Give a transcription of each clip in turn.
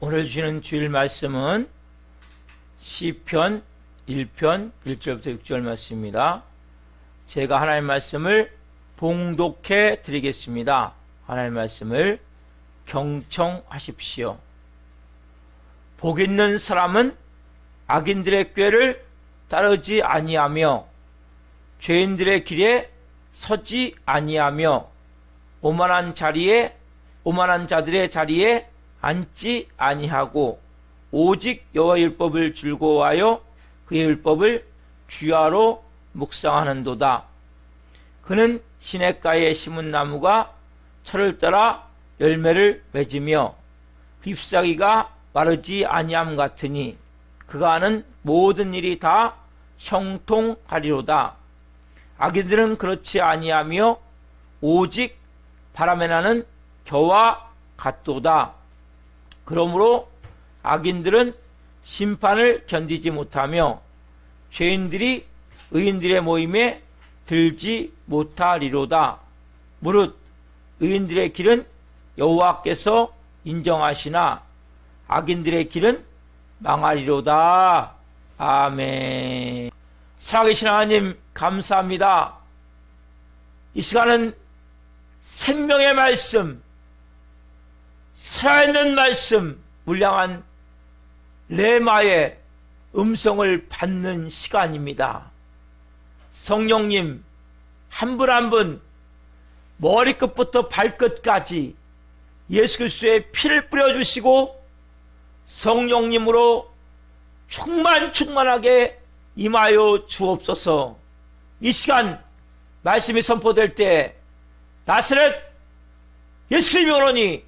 오늘 주시는 주일 말씀은 시편 1편 1절부터 6절 말씀입니다. 제가 하나님의 말씀을 봉독해 드리겠습니다. 하나님의 말씀을 경청하십시오. 복 있는 사람은 악인들의 꾀를 따르지 아니하며 죄인들의 길에 서지 아니하며 오만한 자들의 자리에 앉지 아니하고 오직 여호와의 율법을 즐거워하여 그의 율법을 주야로 묵상하는도다. 그는 시냇가에 심은 나무가 철을 따라 열매를 맺으며 그 잎사귀가 마르지 아니함 같으니 그가 하는 모든 일이 다 형통하리로다. 악인들은 그렇지 아니하며 오직 바람에 나는 겨와 같도다. 그러므로 악인들은 심판을 견디지 못하며 죄인들이 의인들의 모임에 들지 못하리로다. 무릇 의인들의 길은 여호와께서 인정하시나 악인들의 길은 망하리로다. 아멘. 살아계신 하나님 감사합니다. 이 시간은 생명의 말씀, 살아있는 말씀, 물량한 레마의 음성을 받는 시간입니다. 성령님 한 분 한 분 머리끝부터 발끝까지 예수 그리스도의 피를 뿌려주시고 성령님으로 충만하게 임하여 주옵소서. 이 시간 말씀이 선포될 때 나사렛 예수 그리스도의 명으로니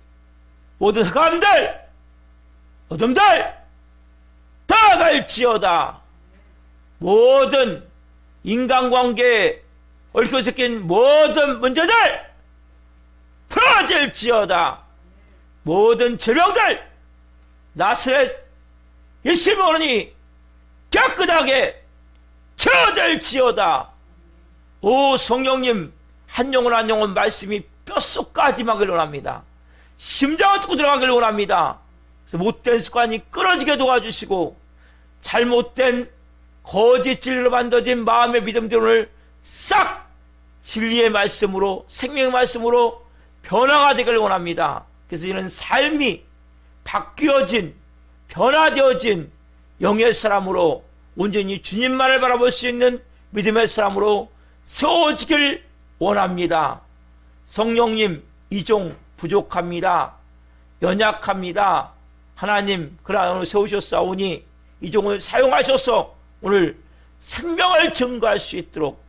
모든 흑암들 어둠들 떠나갈지어다. 모든 인간관계에 얽혀 섞인 모든 문제들 풀어질지어다. 모든 질병들 나사렛 예수의 명으로니 깨끗하게 쳐질지어다. 오 성령님 한 영혼 한 영혼 말씀이 뼛속까지 막을 원합니다. 심장을 뚫고 들어가기를 원합니다. 그래서 못된 습관이 끊어지게 도와주시고 잘못된 거짓 진리로 만들어진 마음의 믿음들을 싹 진리의 말씀으로 생명의 말씀으로 변화가 되기를 원합니다. 그래서 이는 삶이 바뀌어진 변화되어진 영의 사람으로 온전히 주님만을 바라볼 수 있는 믿음의 사람으로 세워지길 원합니다. 성령님 이 종 부족합니다. 연약합니다. 하나님 그러나 오늘 세우셨사오니 이 종을 사용하셔서 오늘 생명을 증거할 수 있도록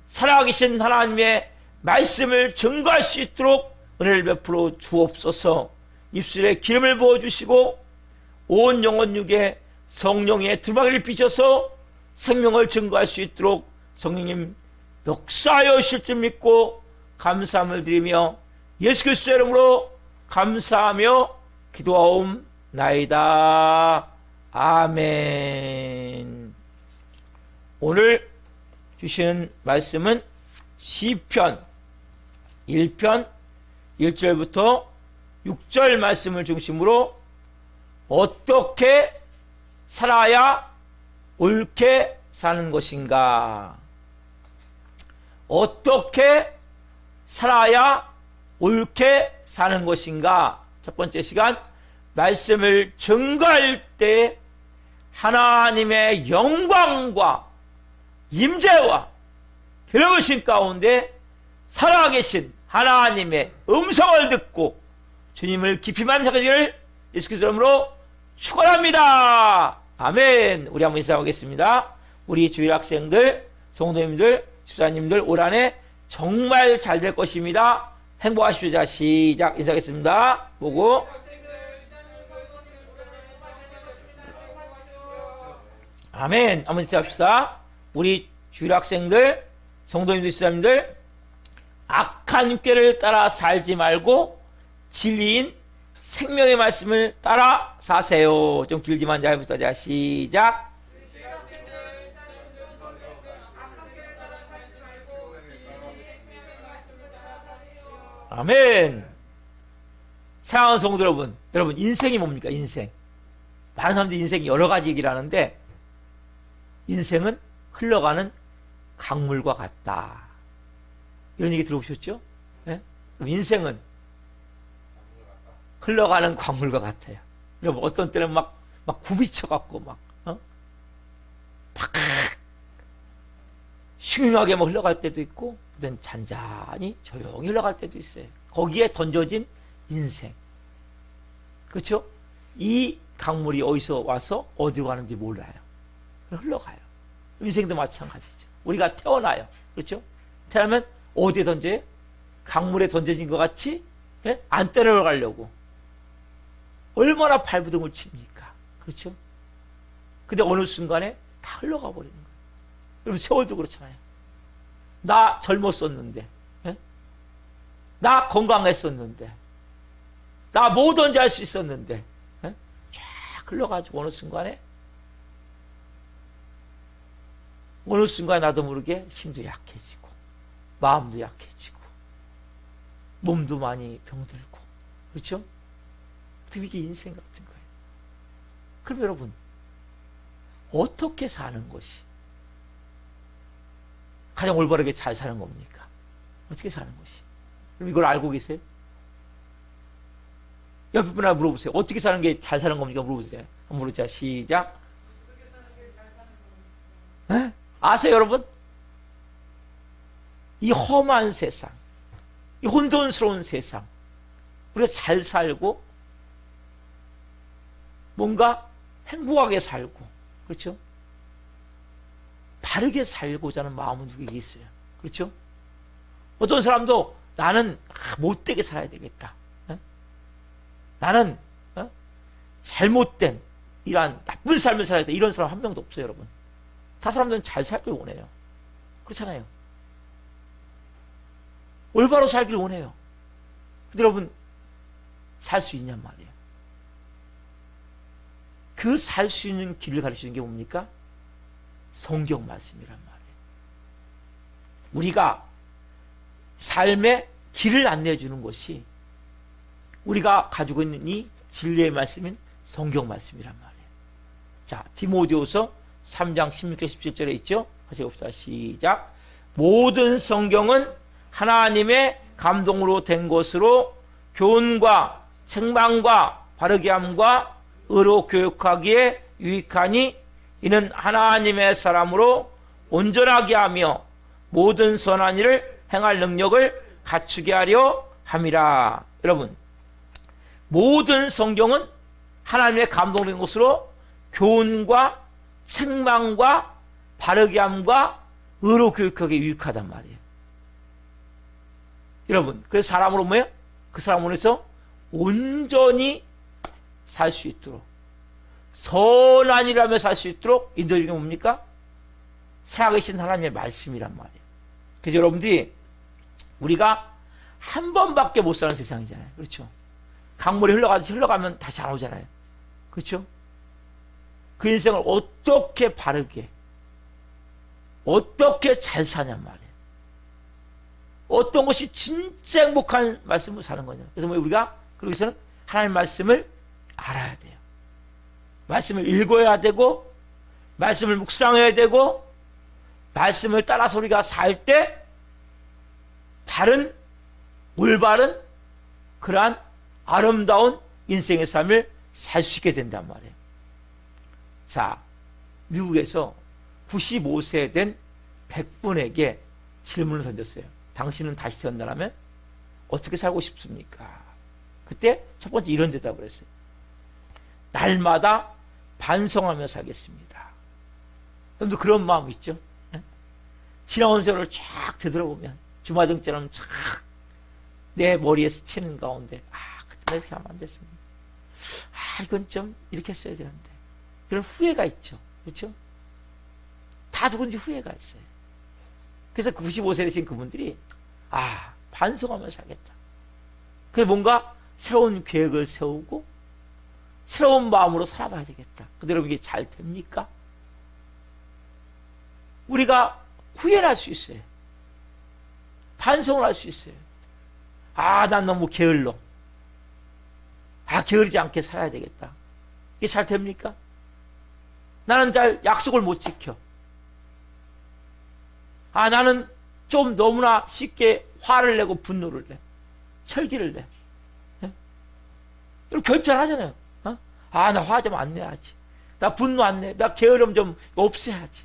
살아계신 하나님의 말씀을 증거할 수 있도록 은혜를 베풀어 주옵소서. 입술에 기름을 부어주시고 온 영혼 육에 성령의 두루마기를 비춰서 생명을 증거할 수 있도록 성령님 역사하여 주실 줄 믿고 감사함을 드리며 예수 그리스도의 이름으로 감사하며 기도하옵나이다. 아멘. 오늘 주시는 말씀은 시편 1편 1절부터 6절 말씀을 중심으로 어떻게 살아야 옳게 사는 것인가, 어떻게 살아야 옳게 사는 것인가. 첫 번째 시간 말씀을 증거할 때 하나님의 영광과 임재와 기름부으심 가운데 살아계신 하나님의 음성을 듣고 주님을 깊이 만나기를 예수 그리스도 이름으로 축원합니다. 아멘. 우리 한번 인사하겠습니다. 우리 주일 학생들, 성도님들, 집사님들 올 한해 정말 잘 될 것입니다. 행복하십시오. 자 시작. 인사하겠습니다. 보고 아멘. 한번 인사합시다. 우리 주일 학생들, 성도님들, 집사님들 악한 꾀를 따라 살지 말고 진리인 생명의 말씀을 따라 사세요. 좀 길지만 잘 해봅시다. 자 시작. 아멘. 사랑하는 성도 여러분, 여러분 인생이 뭡니까? 인생. 많은 사람들이 인생이 여러 가지 얘기를 하는데 인생은 흘러가는 강물과 같다. 이런 얘기 들어보셨죠? 네? 그럼 인생은 흘러가는 강물과 같아요. 여러분 어떤 때는 막 굽이쳐갖고 막 흉흉하게 막 흘러갈 때도 있고 그땐 잔잔히 조용히 흘러갈 때도 있어요. 거기에 던져진 인생. 그렇죠? 이 강물이 어디서 와서 어디로 가는지 몰라요. 흘러가요. 인생도 마찬가지죠. 우리가 태어나요. 그렇죠? 태어나면 어디에 던져요? 강물에 던져진 것 같이 안 때려가려고 얼마나 발부둥을 칩니까? 그렇죠? 근데 어느 순간에 다 흘러가 버리는 거예요. 여러분 세월도 그렇잖아요. 나 젊었었는데, 나 건강했었는데, 나 뭐든지 할 수 있었는데, 쫙 흘러가지고 어느 순간에 나도 모르게 힘도 약해지고, 마음도 약해지고, 몸도 많이 병들고, 그렇죠? 이게 인생 같은 거예요. 그럼 여러분, 어떻게 사는 것이 가장 올바르게 잘 사는 겁니까? 어떻게 사는 것이? 그럼 이걸 알고 계세요? 옆에 분한테 물어보세요. 어떻게 사는 게 잘 사는 겁니까? 물어보세요. 한번 물어보자. 시작. 네? 아세요, 여러분? 이 험한 세상, 이 혼돈스러운 세상, 우리가 잘 살고, 뭔가 행복하게 살고, 그렇죠? 바르게 살고자 하는 마음은 누구에게 있어요. 그렇죠? 어떤 사람도 나는 못되게 살아야 되겠다. 나는 잘못된 이러한 나쁜 삶을 살아야 돼. 이런 사람 한 명도 없어요, 여러분. 다 사람들은 잘 살길 원해요. 그렇잖아요. 올바로 살길 원해요. 근데 여러분 살 수 있냔 말이에요. 그 살 수 있는 길을 가르치는 게 뭡니까? 성경 말씀이란 말이에요. 우리가 삶의 길을 안내해 주는 것이 우리가 가지고 있는 이 진리의 말씀인 성경 말씀이란 말이에요. 자, 디모데후서 3장 16절 17절에 있죠? 같이 봅시다. 시작. 모든 성경은 하나님의 감동으로 된 것으로 교훈과 책망과 바르게 함과 의로 교육하기에 유익하니 이는 하나님의 사람으로 온전하게 하며 모든 선한 일을 행할 능력을 갖추게 하려 함이라. 여러분, 모든 성경은 하나님의 감동된 것으로 교훈과 책망과 바르게 함과 의로 교육하기에 유익하단 말이에요. 여러분, 그래서 사람으로 뭐예요? 그 사람으로 해서 온전히 살 수 있도록, 선한 일하며 살 수 있도록 인도해주는 게 뭡니까? 살아계신 하나님의 말씀이란 말이에요. 그래서 여러분들이 우리가 한 번밖에 못 사는 세상이잖아요. 그렇죠? 강물이 흘러가면 다시 안 오잖아요. 그렇죠? 그 인생을 어떻게 바르게, 어떻게 잘 사냔 말이에요. 어떤 것이 진짜 행복한 말씀으로 사는 거냐. 그래서 우리가 그러기서는 하나님 말씀을 알아야 돼요. 말씀을 읽어야 되고, 말씀을 묵상해야 되고, 말씀을 따라서 우리가 살 때 바른, 올바른 그러한 아름다운 인생의 삶을 살 수 있게 된단 말이에요. 자, 미국에서 95세 된 100분에게 질문을 던졌어요. 당신은 다시 태어난다면 어떻게 살고 싶습니까? 그때 첫 번째 이런 대답을 했어요. 날마다 반성하며 살겠습니다. 여러분도 그런 마음 있죠? 지나온 세월을 쫙 되돌아보면 주마등처럼 쫙 내 머리에 스치는 가운데 그때 이렇게 하면 안 됐습니다. 이건 좀 이렇게 했어야 되는데 그런 후회가 있죠. 그렇죠? 다 누군지 후회가 있어요. 그래서 95세 되신 그분들이 반성하며 살겠다. 그래서 뭔가 새로운 계획을 세우고 새로운 마음으로 살아봐야 되겠다. 근데 여러분 이게 잘 됩니까? 우리가 후회를 할 수 있어요. 반성을 할 수 있어요. 난 너무 게을러. 게으르지 않게 살아야 되겠다. 이게 잘 됩니까? 나는 잘 약속을 못 지켜. 나는 좀 너무나 쉽게 화를 내고 분노를 내. 철기를 내. 이렇게 결정하잖아요. 나 화 좀 안 내야지. 나 분노 안 내. 나 게으름 좀 없애야지.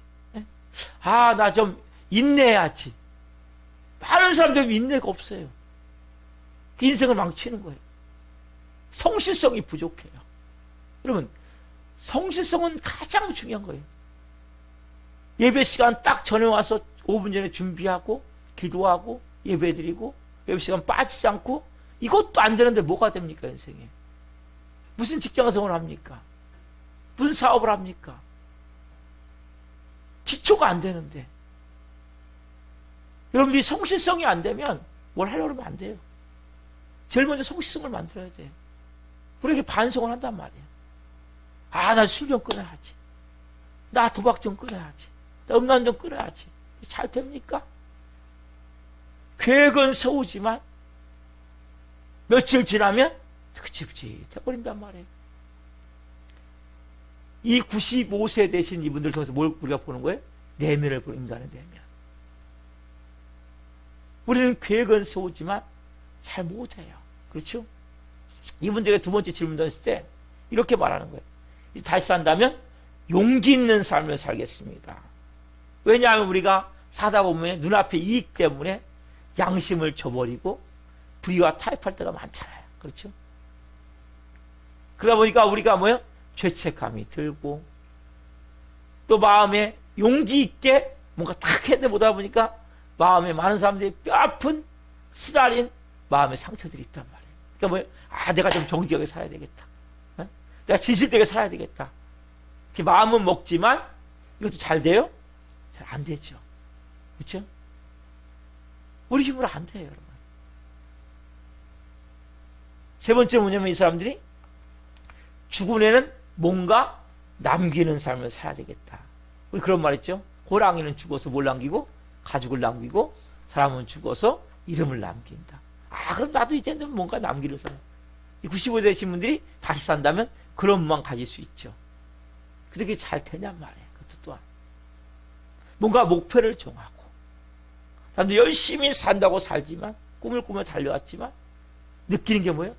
나 좀 인내해야지. 많은 사람들이 인내가 없어요. 그 인생을 망치는 거예요. 성실성이 부족해요. 여러분, 성실성은 가장 중요한 거예요. 예배 시간 딱 전에 와서 5분 전에 준비하고 기도하고 예배드리고 예배 시간 빠지지 않고 이것도 안 되는데 뭐가 됩니까, 인생에? 무슨 직장생활을 합니까? 무슨 사업을 합니까? 기초가 안 되는데. 여러분들이 성실성이 안 되면 뭘 하려고 하면 안 돼요. 제일 먼저 성실성을 만들어야 돼요. 우리에게 반성을 한단 말이에요. 나 술 좀 끊어야지. 나 도박 좀 끊어야지. 나 음란 좀 끊어야지. 잘 됩니까? 계획은 세우지만 며칠 지나면 흐지부지 돼버린단 말이에요. 이 95세 되신 이분들 통해서 뭘 우리가 보는 거예요? 내면을 보는 인간의 내면. 우리는 계획은 세우지만 잘 못해요. 그렇죠? 이분들에게 두 번째 질문 던졌을 때 이렇게 말하는 거예요. 다시 산다면 용기 있는 삶을 살겠습니다. 왜냐하면 우리가 사다 보면 눈앞에 이익 때문에 양심을 저버리고 불의와 타협할 때가 많잖아요. 그렇죠? 그러다 보니까 우리가 죄책감이 들고 또 마음에 용기 있게 뭔가 탁 해야 보다 보니까 마음에 많은 사람들이 뼈아픈 쓰라린 마음의 상처들이 있단 말이에요. 그러니까 내가 좀 정직하게 살아야 되겠다. 내가 진실되게 살아야 되겠다. 이렇게 마음은 먹지만 이것도 잘 돼요? 잘 안 되죠. 그렇죠? 우리 힘으로 안 돼요, 여러분. 세 번째 뭐냐면 이 사람들이 죽은 후에는 뭔가 남기는 삶을 살아야 되겠다. 우리 그런 말 있죠? 호랑이는 죽어서 뭘 남기고 가죽을 남기고 사람은 죽어서 이름을 남긴다. 그럼 나도 이제는 뭔가 남기는 사람. 이 95세 되신 분들이 다시 산다면 그런 마음 가질 수 있죠. 근데 그게 잘 되냔 말이에요. 그것도 또한. 뭔가 목표를 정하고 사람들 열심히 산다고 살지만 꿈을 꾸며 달려왔지만 느끼는 게 뭐예요?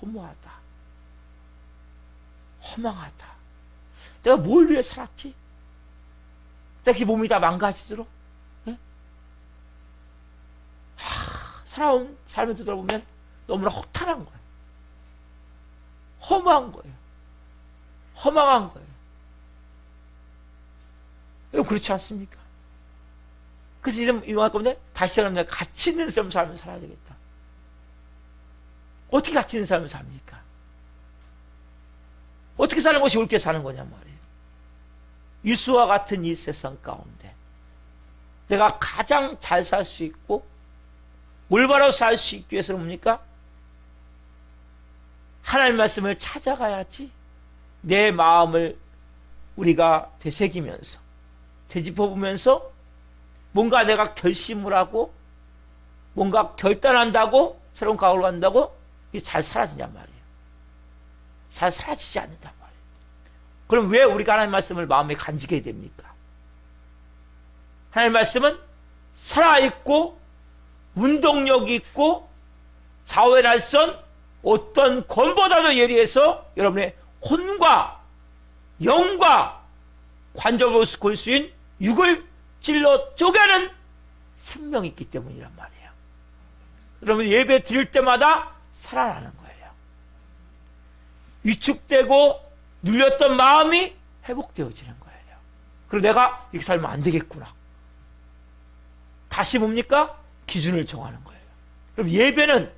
허무하다. 허망하다. 내가 뭘 위해 살았지? 내가 이 몸이 다 망가지도록? 네? 살아온 삶을 되돌아보면 너무나 허탈한 거예요. 허무한 거예요. 허망한 거예요. 여러분 그렇지 않습니까? 그래서 이런 건데 다시 사람 내가 가치 있는 삶을 살아야 되겠다. 어떻게 가치 있는 삶을 삽니까? 어떻게 사는 것이 옳게 사는 거냐 말이에요. 유수와 같은 이 세상 가운데 내가 가장 잘 살 수 있고 올바로 살 수 있기 위해서는 뭡니까? 하나님의 말씀을 찾아가야지 내 마음을 우리가 되새기면서 되짚어보면서 뭔가 내가 결심을 하고 뭔가 결단한다고 새로운 가을로 간다고 이게 잘 사라지냔 말이에요. 잘 사라지지 않는단 말이에요. 그럼 왜 우리가 하나님의 말씀을 마음에 간직해야 됩니까? 하나님의 말씀은 살아있고 운동력이 있고 좌우의 날선 어떤 권보다도 예리해서 여러분의 혼과 영과 관절로 골수인 육을 찔러 쪼개는 생명이 있기 때문이란 말이에요. 여러분 예배 드릴 때마다 살아나는 거예요. 위축되고 눌렸던 마음이 회복되어지는 거예요. 그리고 내가 이렇게 살면 안 되겠구나. 다시 뭡니까? 기준을 정하는 거예요. 그럼 예배는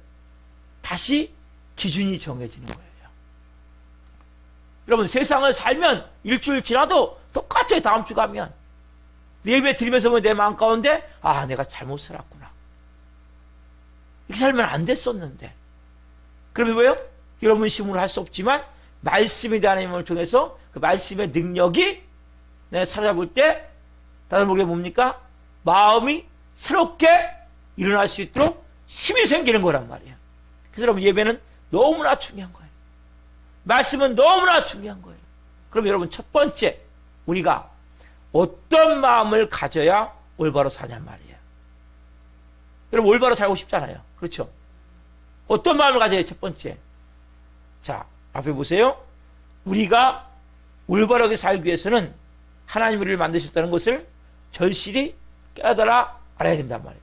다시 기준이 정해지는 거예요. 여러분 세상을 살면 일주일 지나도 똑같이 다음 주 가면 예배 드리면서 보면 내 마음 가운데 내가 잘못 살았구나. 이렇게 살면 안 됐었는데. 그러면 왜요? 여러분 힘으로 할 수 없지만 말씀이 하나님을 통해서 그 말씀의 능력이 내가 찾아볼 때 다른 모르게 뭡니까? 마음이 새롭게 일어날 수 있도록 힘이 생기는 거란 말이에요. 그래서 여러분 예배는 너무나 중요한 거예요. 말씀은 너무나 중요한 거예요. 그럼 여러분, 첫 번째, 우리가 어떤 마음을 가져야 올바로 사냔 말이에요. 여러분, 올바로 살고 싶잖아요. 그렇죠? 어떤 마음을 가져야 첫 번째. 자, 앞에 보세요. 우리가 올바르게 살기 위해서는 하나님 우리를 만드셨다는 것을 절실히 깨달아 알아야 된단 말이에요.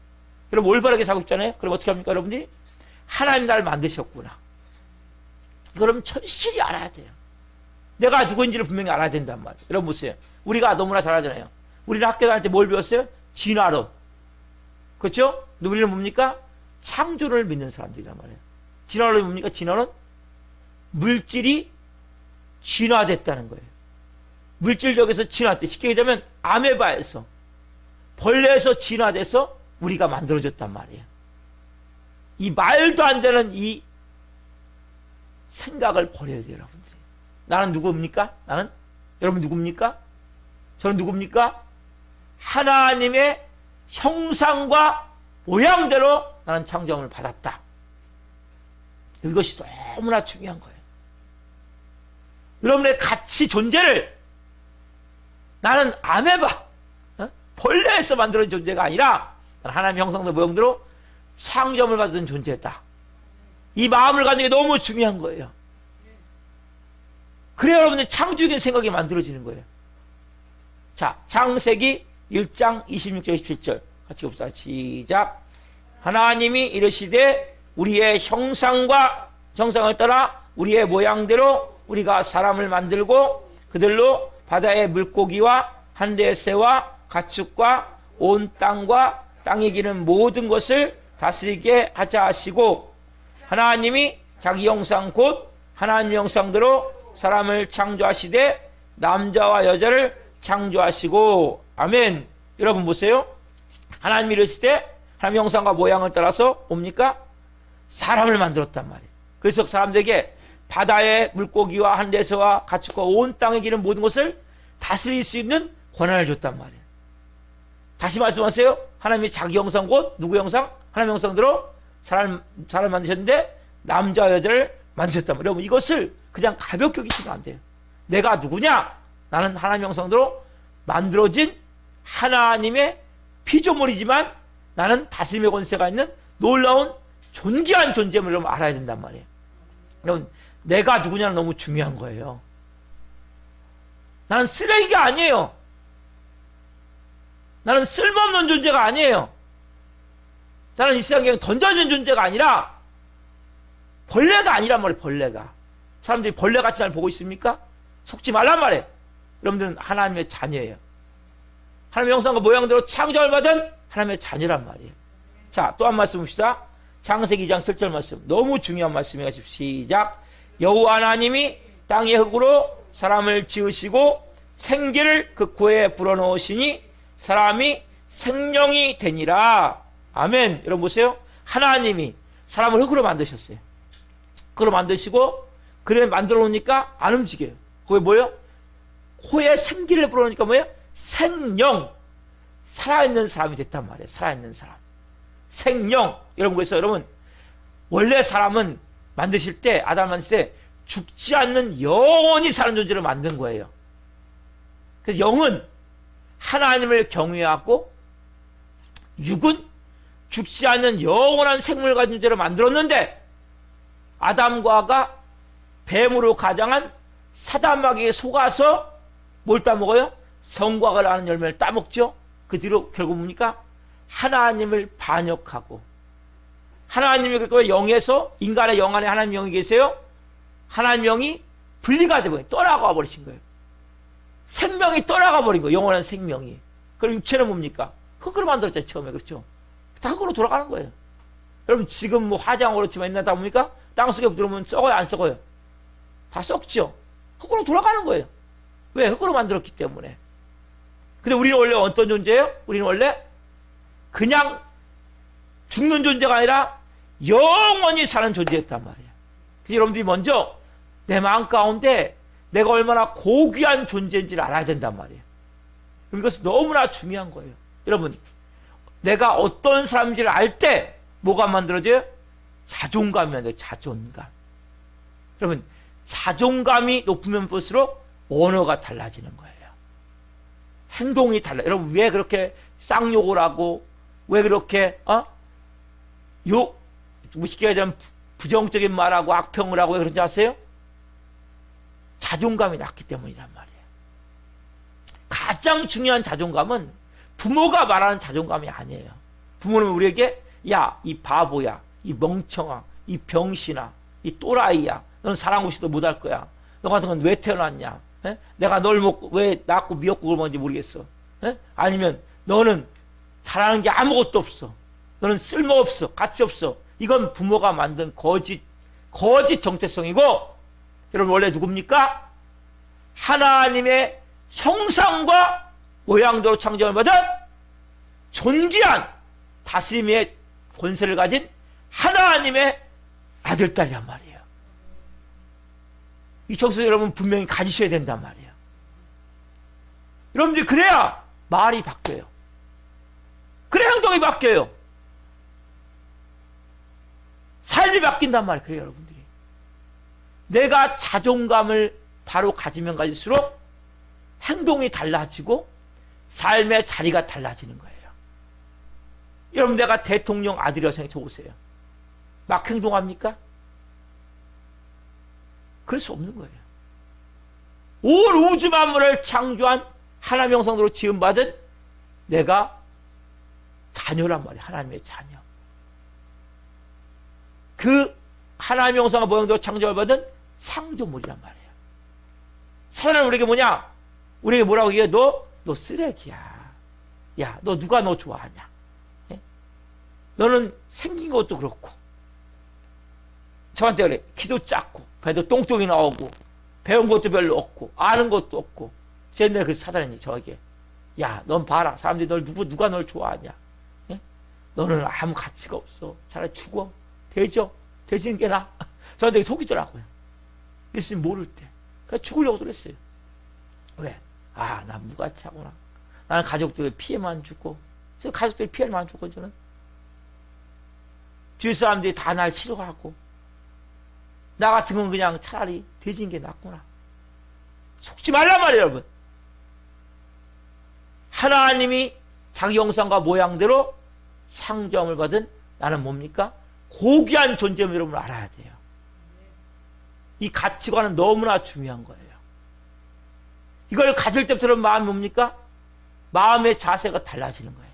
여러분, 올바르게 살고 싶잖아요. 그럼 어떻게 합니까, 여러분들이? 하나님 나를 만드셨구나. 그럼 절실히 알아야 돼요. 내가 누구인지를 분명히 알아야 된단 말이에요. 여러분 보세요. 우리가 너무나 잘 알잖아요. 우리는 학교 다닐 때 뭘 배웠어요? 진화론. 그렇죠? 근데 우리는 뭡니까? 창조를 믿는 사람들이란 말이에요. 진화론이 뭡니까? 진화론? 물질이 진화됐다는 거예요. 물질적에서 진화돼. 쉽게 얘기하면 아메바에서, 벌레에서 진화돼서 우리가 만들어졌단 말이에요. 이 말도 안 되는 이 생각을 버려야 돼요, 여러분들. 나는 누구입니까? 여러분 누굽니까? 저는 누굽니까? 하나님의 형상과 모양대로 나는 창조함을 받았다. 이것이 너무나 중요한 거예요. 여러분의 가치 존재를 나는 아메바, 벌레에서 만들어진 존재가 아니라 나는 하나님의 형상과 모양대로 창조함을 받은 존재다. 이 마음을 갖는 게 너무 중요한 거예요. 그래야 여러분들 창조적인 생각이 만들어지는 거예요. 자, 창세기 1장 26절 27절 같이 봅시다. 시작. 하나님이 이르시되 우리의 형상을 따라 우리의 모양대로 우리가 사람을 만들고 그들로 바다의 물고기와 한대의 새와 가축과 온 땅과 땅에 기는 모든 것을 다스리게 하자 하시고, 하나님이 자기 형상 곧 하나님 형상대로 사람을 창조하시되 남자와 여자를 창조하시고. 아멘. 여러분 보세요. 하나님이 이르시되 하나님 형상과 모양을 따라서 뭡니까? 사람을 만들었단 말이에요. 그래서 사람들에게 바다의 물고기와 한대새와 가축과 온 땅에 기는 모든 것을 다스릴 수 있는 권한을 줬단 말이에요. 다시 말씀하세요. 하나님이 자기 형상 곧 누구 형상? 하나님 형상대로 사람을 만드셨는데 남자와 여자를 만드셨단 말이에요. 여러분, 이것을 그냥 가볍게 여기시면 안 돼요. 내가 누구냐? 나는 하나님 형상대로 만들어진 하나님의 피조물이지만 나는 다스림의 권세가 있는 놀라운 존귀한 존재임을 여러분 알아야 된단 말이에요. 여러분, 내가 누구냐는 너무 중요한 거예요. 나는 쓰레기가 아니에요. 나는 쓸모없는 존재가 아니에요. 나는 이 세상에 그냥 던져진 존재가 아니라 벌레가 아니란 말이에요. 벌레가. 사람들이 벌레같이 날 보고 있습니까? 속지 말란 말이에요. 여러분들은 하나님의 자녀예요. 하나님의 형상과 모양대로 창조를 받은 하나님의 자녀란 말이에요. 자, 또 한 말씀 봅시다. 창세기 2장 7절 말씀. 너무 중요한 말씀이에요. 시작. 여호와 하나님이 땅의 흙으로 사람을 지으시고 생기를 그 코에 불어넣으시니 사람이 생명이 되니라. 아멘. 여러분 보세요. 하나님이 사람을 흙으로 만드셨어요. 흙으로 만드시고 그래 만들어 놓으니까 안 움직여요. 그게 뭐예요? 코에 생기를 불어넣으니까 뭐예요? 생령. 살아있는 사람이 됐단 말이에요. 살아있는 사람. 생령. 여러분, 그래서 여러분, 원래 사람은 만드실 때, 아담을 만드실 때 죽지 않는 영원히 사는 존재를 만든 거예요. 그래서 영은 하나님을 경외하고 육은 죽지 않는 영원한 생물을 가진 존재를 만들었는데, 아담과 하와가 뱀으로 가장한 사단마귀에 속아서 뭘 따먹어요? 성과를 아는 열매를 따먹죠. 그 뒤로 결국 뭡니까? 하나님을 반역하고, 하나님이 그러니까 영에서, 인간의 영 안에 하나님 영이 계세요. 하나님 영이 분리가 되고 떠나가 버리신 거예요. 생명이 떠나가 버린 거예요. 영원한 생명이. 그리고 육체는 뭡니까? 흙으로 만들었잖아요. 처음에. 그렇죠? 다 흙으로 돌아가는 거예요. 여러분, 지금 뭐 화장은 그렇지만 옛날에 다 뭡니까? 땅속에 들어오면 썩어요? 안 썩어요? 다 썩죠? 흙으로 돌아가는 거예요. 왜? 흙으로 만들었기 때문에. 근데 우리는 원래 어떤 존재예요? 우리는 원래 그냥 죽는 존재가 아니라 영원히 사는 존재였단 말이에요. 그래서 여러분들이 먼저 내 마음 가운데 내가 얼마나 고귀한 존재인지를 알아야 된단 말이에요. 이것은 너무나 중요한 거예요. 여러분, 내가 어떤 사람인지를 알 때 뭐가 만들어져요? 자존감이 만들어져요. 자존감. 여러분, 자존감이 높으면 볼수록 언어가 달라지는 거예요. 행동이 달라. 여러분, 왜 그렇게 쌍욕을 하고, 왜 그렇게, 쉽게 얘기하면 부정적인 말하고 악평을 하고 왜 그런지 아세요? 자존감이 낮기 때문이란 말이에요. 가장 중요한 자존감은 부모가 말하는 자존감이 아니에요. 부모는 우리에게, 야, 이 바보야, 이 멍청아, 이 병신아, 이 또라이야, 너는 사랑고시도 못할 거야. 너 같은 건 왜 태어났냐? 에? 내가 널 먹고 왜 낳고 미역국을 먹는지 모르겠어. 에? 아니면 너는 잘하는 게 아무것도 없어. 너는 쓸모없어. 가치 없어. 이건 부모가 만든 거짓 정체성이고, 여러분 원래 누굽니까? 하나님의 형상과 모양대로 창조를 받은 존귀한 다스림의 권세를 가진 하나님의 아들, 딸이란 말이에요. 이 정서 여러분 분명히 가지셔야 된단 말이에요. 여러분들이 그래야 말이 바뀌어요. 그래 행동이 바뀌어요. 삶이 바뀐단 말이에요. 그래요, 여러분들이. 내가 자존감을 바로 가지면 가질수록 행동이 달라지고 삶의 자리가 달라지는 거예요. 여러분, 내가 대통령 아들이라고 생각해 보세요. 막 행동합니까? 그럴 수 없는 거예요. 온 우주 만물을 창조한 하나님의 형상으로 지음받은 내가 자녀란 말이에요. 하나님의 자녀. 그 하나님의 형상과 모양대로 창조를 받은 창조물이란 말이에요. 사단은 우리에게 뭐냐? 우리에게 뭐라고 얘기해? 너 쓰레기야. 야, 너 누가 너 좋아하냐? 예? 너는 생긴 것도 그렇고, 저한테 그래. 키도 작고, 배도 똥똥이 나오고, 배운 것도 별로 없고, 아는 것도 없고. 옛날에 그 사단이 저에게, 야, 넌 봐라. 사람들이 누가 널 좋아하냐? 예? 너는 아무 가치가 없어. 차라리 죽어. 되지는 게 나아. 저한테 속이더라고요. 예수님 모를 때. 그래서 죽으려고 그랬어요. 왜? 난 무가치하구나. 나는 가족들의 피해만 주고, 가족들의 피해만 주고, 저는. 주위 사람들이 다 날 싫어하고, 나 같은 건 그냥 차라리 돼지인 게 낫구나. 속지 말란 말이에요, 여러분. 하나님이 자기 형상과 모양대로 창조함을 받은 나는 뭡니까? 고귀한 존재임을 여러분 알아야 돼요. 이 가치관은 너무나 중요한 거예요. 이걸 가질 때부터 여러분 마음이 뭡니까? 마음의 자세가 달라지는 거예요.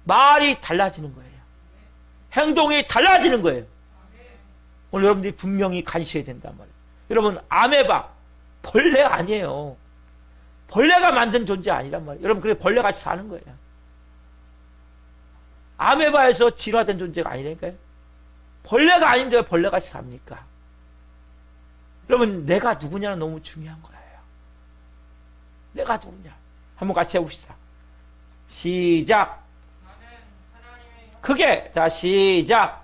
말이 달라지는 거예요. 행동이 달라지는 거예요. 오늘 여러분들이 분명히 가지셔야 된단 말이에요. 여러분, 아메바, 벌레가 아니에요. 벌레가 만든 존재 아니란 말이에요. 여러분, 그래 벌레같이 사는 거예요. 아메바에서 진화된 존재가 아니라니까요. 벌레가 아닌데 왜 벌레같이 삽니까? 여러분, 내가 누구냐는 너무 중요한 거예요. 내가 누구냐. 한번 같이 해봅시다. 시작. 크게. 자, 시작.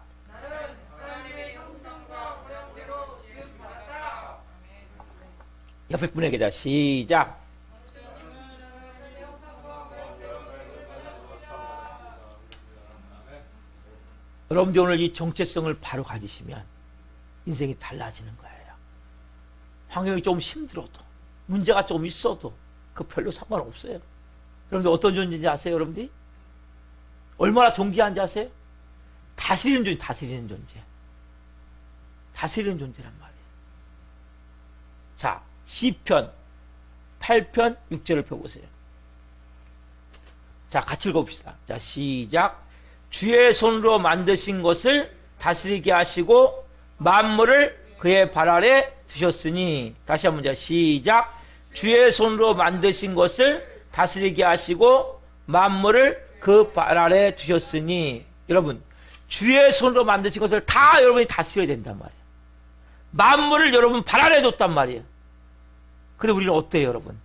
옆에 분에게 자, 시작. 여러분들 오늘 이 정체성을 바로 가지시면 인생이 달라지는 거예요. 환경이 좀 힘들어도, 문제가 조금 있어도 그 별로 상관없어요. 여러분들 어떤 존재인지 아세요, 여러분들이? 얼마나 존귀한지 아세요? 다스리는 존재. 다스리는 존재란 말이에요. 자, 시편 8편 6절을 펴보세요. 자, 같이 읽어봅시다. 자, 시작. 주의 손으로 만드신 것을 다스리게 하시고 만물을 그의 발 아래 두셨으니. 다시 한번 자, 시작. 주의 손으로 만드신 것을 다스리게 하시고 만물을 그 발 아래 두셨으니. 여러분, 주의 손으로 만드신 것을 다 여러분이 다스려야 된단 말이에요. 만물을 여러분 발 아래 뒀단 말이에요. 근데 우리는 어때요, 여러분?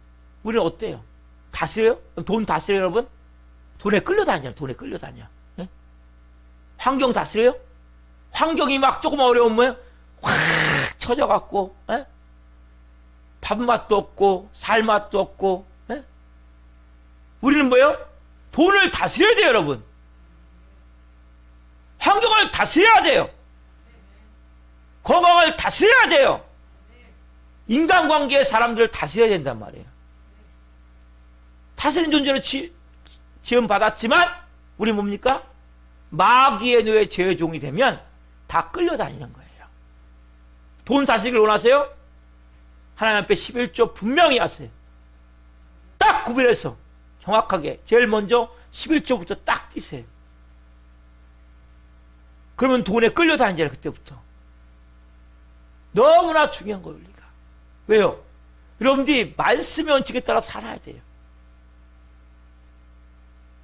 우리는 어때요? 다스려요? 돈 다스려요, 여러분? 돈에 끌려다녀요, 돈에 끌려다녀. 네? 환경 다스려요? 환경이 막 조금 어려우면 확 쳐져갖고, 네? 밥맛도 없고, 살맛도 없고, 네? 우리는 뭐예요? 돈을 다스려야 돼요, 여러분. 환경을 다스려야 돼요. 건강을 다스려야 돼요. 인간관계의 사람들을 다스려야 된단 말이에요. 다스린 존재로 지음받았지만 우리 뭡니까? 마귀의 노예 죄의 종이 되면 다 끌려다니는 거예요. 돈 다스리기를 원하세요? 하나님 앞에 11조 분명히 하세요. 딱 구별해서 정확하게 제일 먼저 11조부터 딱 띄세요. 그러면 돈에 끌려다니잖아요. 그때부터. 너무나 중요한 거예요. 우리가. 왜요? 여러분들이 말씀의 원칙에 따라 살아야 돼요.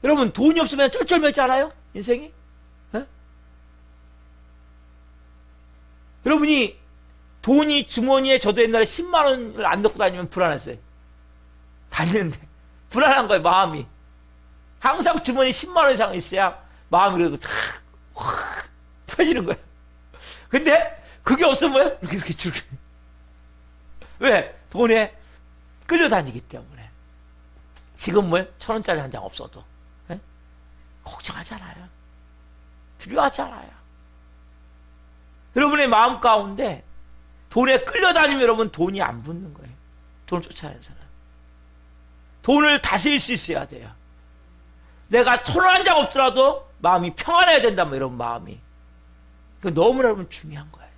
여러분 돈이 없으면 쩔쩔매지 않아요? 인생이? 에? 여러분이 돈이 주머니에 저도 옛날에 10만 원을 안 넣고 다니면 불안했어요. 다니는데 불안한 거예요. 마음이. 항상 주머니 10만 원 이상 있어야 마음이 그래도 확 펴지는 거예요. 근데 그게 없으면 뭐예요? 이렇게 줄게. 왜? 돈에 끌려다니기 때문에. 지금 뭐예요? 1,000원짜리 한 장 없어도 에? 걱정하잖아요. 두려워하잖아요. 여러분의 마음 가운데 돈에 끌려다니면 여러분 돈이 안 붙는 거예요. 돈을 쫓아내서는. 돈을 다스릴 수 있어야 돼요. 내가 1,000원 한 장 없더라도 마음이 평안해야 된다면 여러분 마음이. 그 너무나 여러분 중요한 거예요.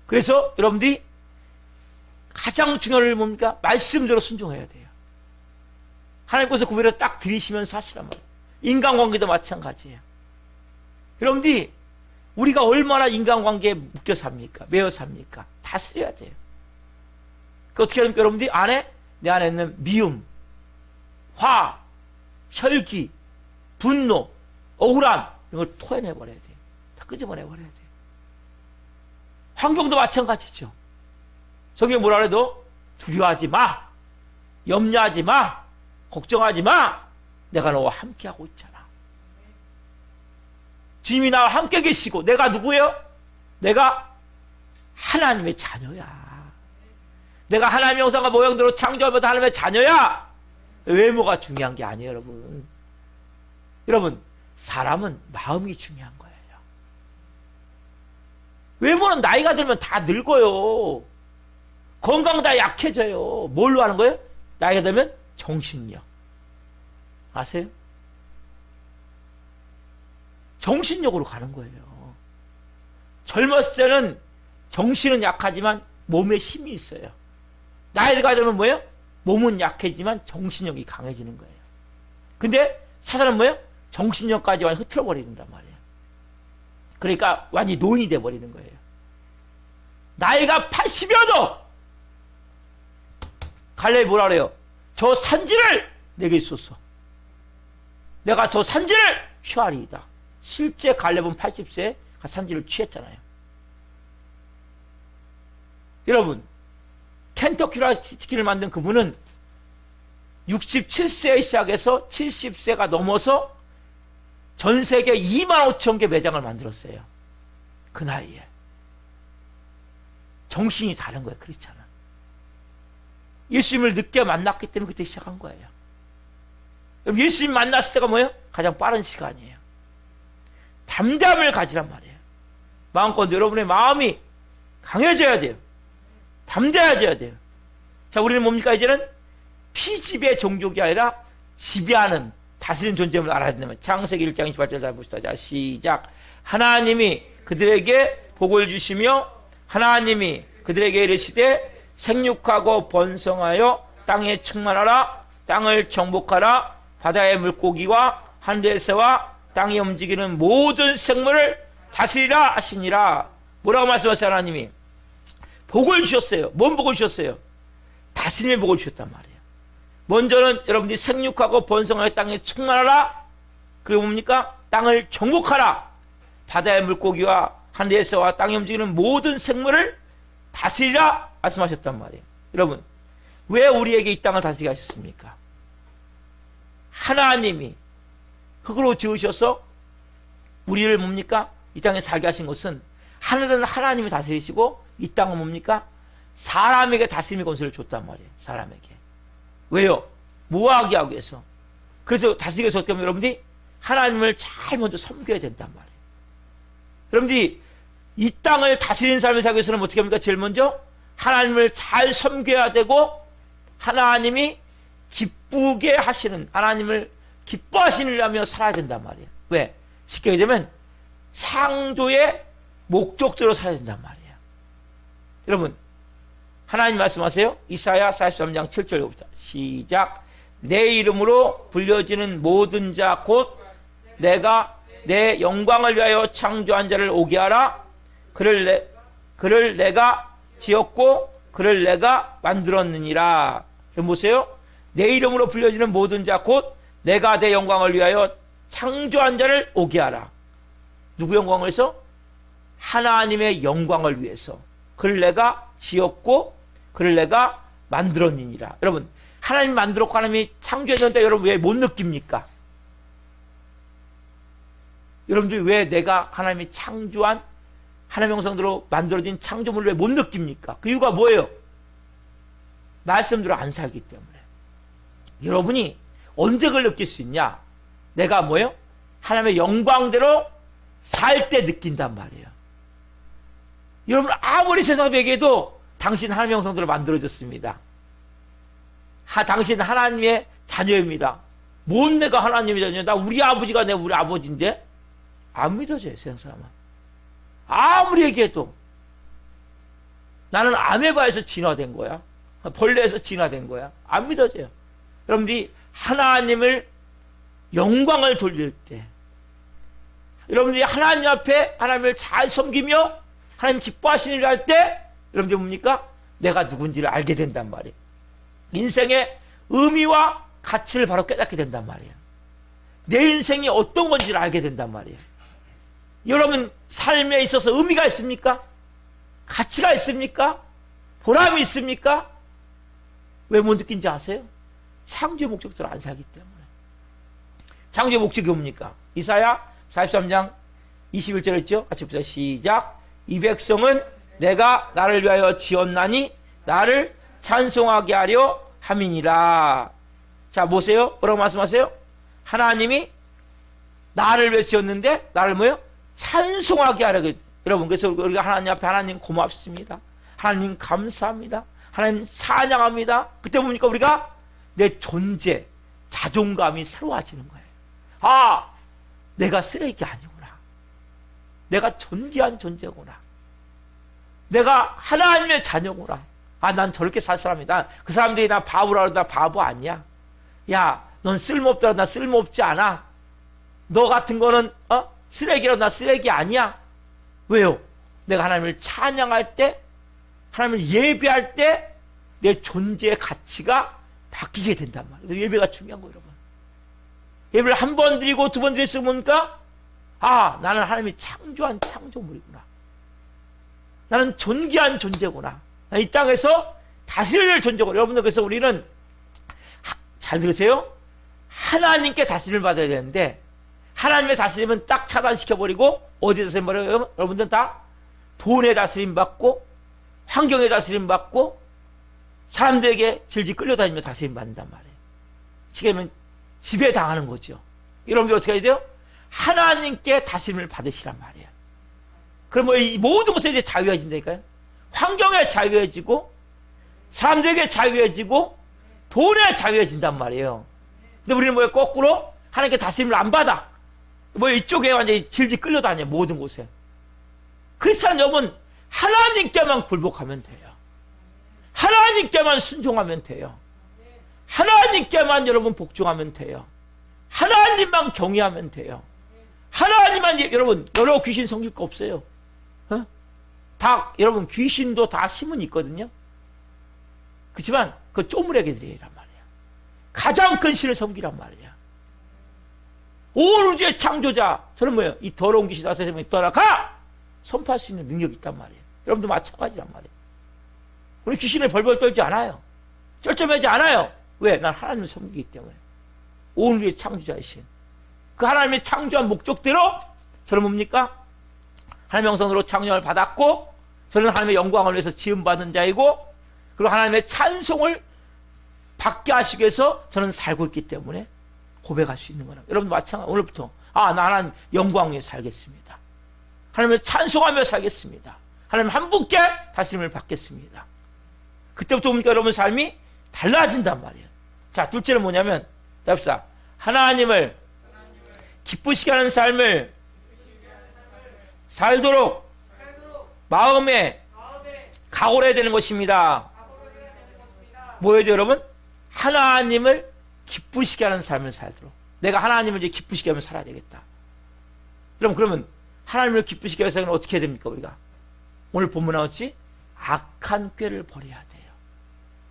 그래서 여러분들이 가장 중요한 게 뭡니까? 말씀대로 순종해야 돼요. 하나님께서 구별해서 딱 들이시면서 하시란 말이에요. 인간관계도 마찬가지예요. 여러분들이 우리가 얼마나 인간관계에 묶여 삽니까? 매여 삽니까? 다스려야 돼요. 그 어떻게 합니까? 여러분들이 내 안에 있는 미움, 화, 혈기, 분노, 억울함 이런 걸 토해내버려야 돼요. 다 끄집어내버려야 돼요. 환경도 마찬가지죠. 성경이 뭐라 그래도 두려워하지 마, 염려하지 마, 걱정하지 마. 내가 너와 함께하고 있잖아. 주님이 나와 함께 계시고 내가 누구예요? 내가 하나님의 자녀야. 내가 하나님의 형상과 모양대로 창조하면서 하나님의 자녀야. 외모가 중요한 게 아니에요. 여러분. 여러분 사람은 마음이 중요한 거예요. 외모는 나이가 들면 다 늙어요. 건강 다 약해져요. 뭘로 하는 거예요? 나이가 들면 정신력. 아세요? 정신력으로 가는 거예요. 젊었을 때는 정신은 약하지만 몸에 힘이 있어요. 나이가 들면 뭐예요? 몸은 약해지만 정신력이 강해지는 거예요. 근데 사단은 뭐예요? 정신력까지 완전히 흐트러버린단 말이에요. 그러니까 완전히 노인이 돼버리는 거예요. 나이가 80여도 갈렙이 뭐라 그래요? 저 산지를 내게 주소서. 내가 저 산지를 취하리이다. 실제 갈렙은 80세에 산지를 취했잖아요. 여러분 켄터키 프라이드 치킨을 만든 그분은 67세에 시작해서 70세가 넘어서 전 세계 2만 5천 개 매장을 만들었어요. 그 나이에. 정신이 다른 거예요. 그렇잖아. 예수님을 늦게 만났기 때문에 그때 시작한 거예요. 그럼 예수님 만났을 때가 뭐예요? 가장 빠른 시간이에요. 담대함을 가지란 말이에요. 마음껏 여러분의 마음이 강해져야 돼요. 담대해져야 돼요. 자, 우리는 뭡니까? 이제는 피지배 종족이 아니라 지배하는 다스리는 존재임을 알아야 된다면 창세기 1장 28절 잘 봅시다. 자, 시작. 하나님이 그들에게 복을 주시며 하나님이 그들에게 이르시되 생육하고 번성하여 땅에 충만하라. 땅을 정복하라. 바다의 물고기와 하늘의 새와 땅에 움직이는 모든 생물을 다스리라 하시니라. 뭐라고 말씀하세요? 하나님이 복을 주셨어요. 뭔 복을 주셨어요? 다스림의 복을 주셨단 말이에요. 먼저는 여러분들이 생육하고 번성하여 땅에 충만하라. 그리고 뭡니까? 땅을 정복하라. 바다의 물고기와 하늘의 새와 땅에 움직이는 모든 생물을 다스리라 말씀하셨단 말이에요. 여러분 왜 우리에게 이 땅을 다스리게 하셨습니까? 하나님이 흙으로 지으셔서 우리를 뭡니까? 이 땅에 살게 하신 것은 하늘은 하나님이 다스리시고 이 땅은 뭡니까? 사람에게 다스림의 권세를 줬단 말이에요. 사람에게. 왜요? 모하게 하기 위해서. 그래서 다스리기 위해서 어떻게 하면 여러분들이 하나님을 잘 먼저 섬겨야 된단 말이에요. 여러분들이 이 땅을 다스리는 삶을 살기 위해서는 어떻게 합니까? 제일 먼저 하나님을 잘 섬겨야 되고 하나님이 기쁘게 하시는, 하나님을 기뻐하시려며 살아야 된단 말이에요. 왜? 쉽게 얘기하면 창조의 목적대로 살아야 된단 말이에요. 여러분, 하나님 말씀하세요. 이사야 43장 7절부터 시작. 내 이름으로 불려지는 모든 자 곧 내가 내 영광을 위하여 창조한 자를 오게 하라. 그를 내가 지었고 그를 내가 만들었느니라. 보세요. 내 이름으로 불려지는 모든 자 곧 내가 내 영광을 위하여 창조한 자를 오게 하라. 누구 영광을 위해서? 하나님의 영광을 위해서. 그를 내가 지었고 그를 내가 만들었느니라. 여러분, 하나님 만들었고 하나님이 창조했는데 여러분 왜 못 느낍니까? 여러분들이 왜 내가 하나님이 창조한 하나님의 형상대로 만들어진 창조물을 왜 못 느낍니까? 그 이유가 뭐예요? 말씀대로 안 살기 때문에. 여러분이 언제 그걸 느낄 수 있냐? 내가 뭐예요? 하나님의 영광대로 살 때 느낀단 말이에요. 여러분 아무리 세상에 얘기해도 당신 하나님의 형상대로 만들어졌습니다. 당신 하나님의 자녀입니다. 뭔 내가 하나님의 자녀야? 나 우리 아버지가 내 우리 아버지인데? 안 믿어져요, 세상 사람은. 아무리 얘기해도. 나는 아메바에서 진화된 거야. 벌레에서 진화된 거야. 안 믿어져요. 여러분들이 하나님을 영광을 돌릴 때, 여러분들이 하나님 앞에 하나님을 잘 섬기며 하나님 기뻐하시는 일을 할 때, 여러분들이 뭡니까? 내가 누군지를 알게 된단 말이에요. 인생의 의미와 가치를 바로 깨닫게 된단 말이에요. 내 인생이 어떤 건지를 알게 된단 말이에요. 여러분 삶에 있어서 의미가 있습니까? 가치가 있습니까? 보람이 있습니까? 왜 못 느낀지 아세요? 창조의 목적대로 안 살기 때문에. 창조의 목적이 뭡니까? 이사야 43장 21절 했죠? 같이 보자. 시작. 이 백성은 내가 나를 위하여 지었나니 나를 찬송하게 하려 함이니라. 자, 보세요. 뭐라고 말씀하세요? 하나님이 나를 위해 지었는데 나를 뭐요? 찬송하게 하려. 여러분, 그래서 우리가 하나님 앞에 하나님 고맙습니다. 하나님 감사합니다. 하나님 찬양합니다. 그때 뭡니까? 우리가 내 존재, 자존감이 새로워지는 거예요. 아, 내가 쓰레기 아니구나. 내가 존귀한 존재구나. 내가 하나님의 자녀구나. 아, 난 저렇게 살 사람이다. 그 사람들이 나 바보라 그러다 바보 아니야. 야, 넌 쓸모없더라. 나 쓸모없지 않아. 너 같은 거는 쓰레기라도 나 쓰레기 아니야. 왜요? 내가 하나님을 찬양할 때, 하나님을 예배할 때 내 존재의 가치가 바뀌게 된단 말이에요. 예배가 중요한 거예요, 여러분. 예배를 한 번 드리고 두 번 드렸으면 뭡니까? 아, 나는 하나님이 창조한 창조물이구나. 나는 존귀한 존재구나. 이 땅에서 다스릴 존재구나. 여러분들, 그래서 우리는 잘 들으세요. 하나님께 다스림을 받아야 되는데 하나님의 다스림은 딱 차단시켜버리고 어디에 다스림 받아요? 여러분들은 다 돈에 다스림 받고 환경에 다스림 받고 사람들에게 질질 끌려다니며 다스림 받는단 말이에요. 지금은 지배당하는 거죠. 여러분들 어떻게 해야 돼요? 하나님께 다스림을 받으시란 말이에요. 그럼 이 모든 것에 이제 자유해진다니까요. 환경에 자유해지고 사람들에게 자유해지고 돈에 자유해진단 말이에요. 근데 우리는 뭐예요? 거꾸로 하나님께 다스림을 안 받아. 뭐 이쪽에 완전히 질질 끌려다녀, 모든 곳에. 크리스찬 여러분, 하나님께만 굴복하면 돼요. 하나님께만 순종하면 돼요. 하나님께만 여러분 복종하면 돼요. 하나님만 경외하면 돼요. 하나님만, 여러분, 여러 귀신 섬길 거 없어요. 여러분, 귀신도 다 힘은 있거든요. 그렇지만 그 쪼무레기들이란 말이야. 가장 큰 신을 섬기란 말이야. 온 우주의 창조자, 저는 뭐예요? 이 더러운 귀신 나서 떠나가! 선포할 수 있는 능력이 있단 말이에요. 여러분도 마찬가지란 말이에요. 우리 귀신을 벌벌 떨지 않아요. 쩔쩔매지 않아요. 왜? 난 하나님을 섬기기 때문에. 온 우주의 창조자이신 그 하나님의 창조한 목적대로 저는 뭡니까? 하나님의 형상으로 창조를 받았고 저는 하나님의 영광을 위해서 지음받은 자이고 그리고 하나님의 찬송을 받게 하시기 위해서 저는 살고 있기 때문에 고백할 수 있는 거라. 여러분 마찬가지. 오늘부터 나 하나님 영광 위에 살겠습니다. 하나님을 찬송하며 살겠습니다. 하나님 한 분께 다스림을 받겠습니다. 그때부터 보니까 여러분 삶이 달라진단 말이에요. 자, 둘째는 뭐냐면, 답사. 하나님을 기쁘시게 하는 삶을 살도록 마음에 각오를 해야 되는 것입니다. 뭐예요, 여러분? 하나님을 기쁘시게 하는 삶을 살도록. 내가 하나님을 이제 기쁘시게 하면 살아야 되겠다. 그러면 하나님을 기쁘시게 해서는 어떻게 해야 됩니까, 우리가? 오늘 본문 나왔지? 악한 꾀를 버려야 돼요.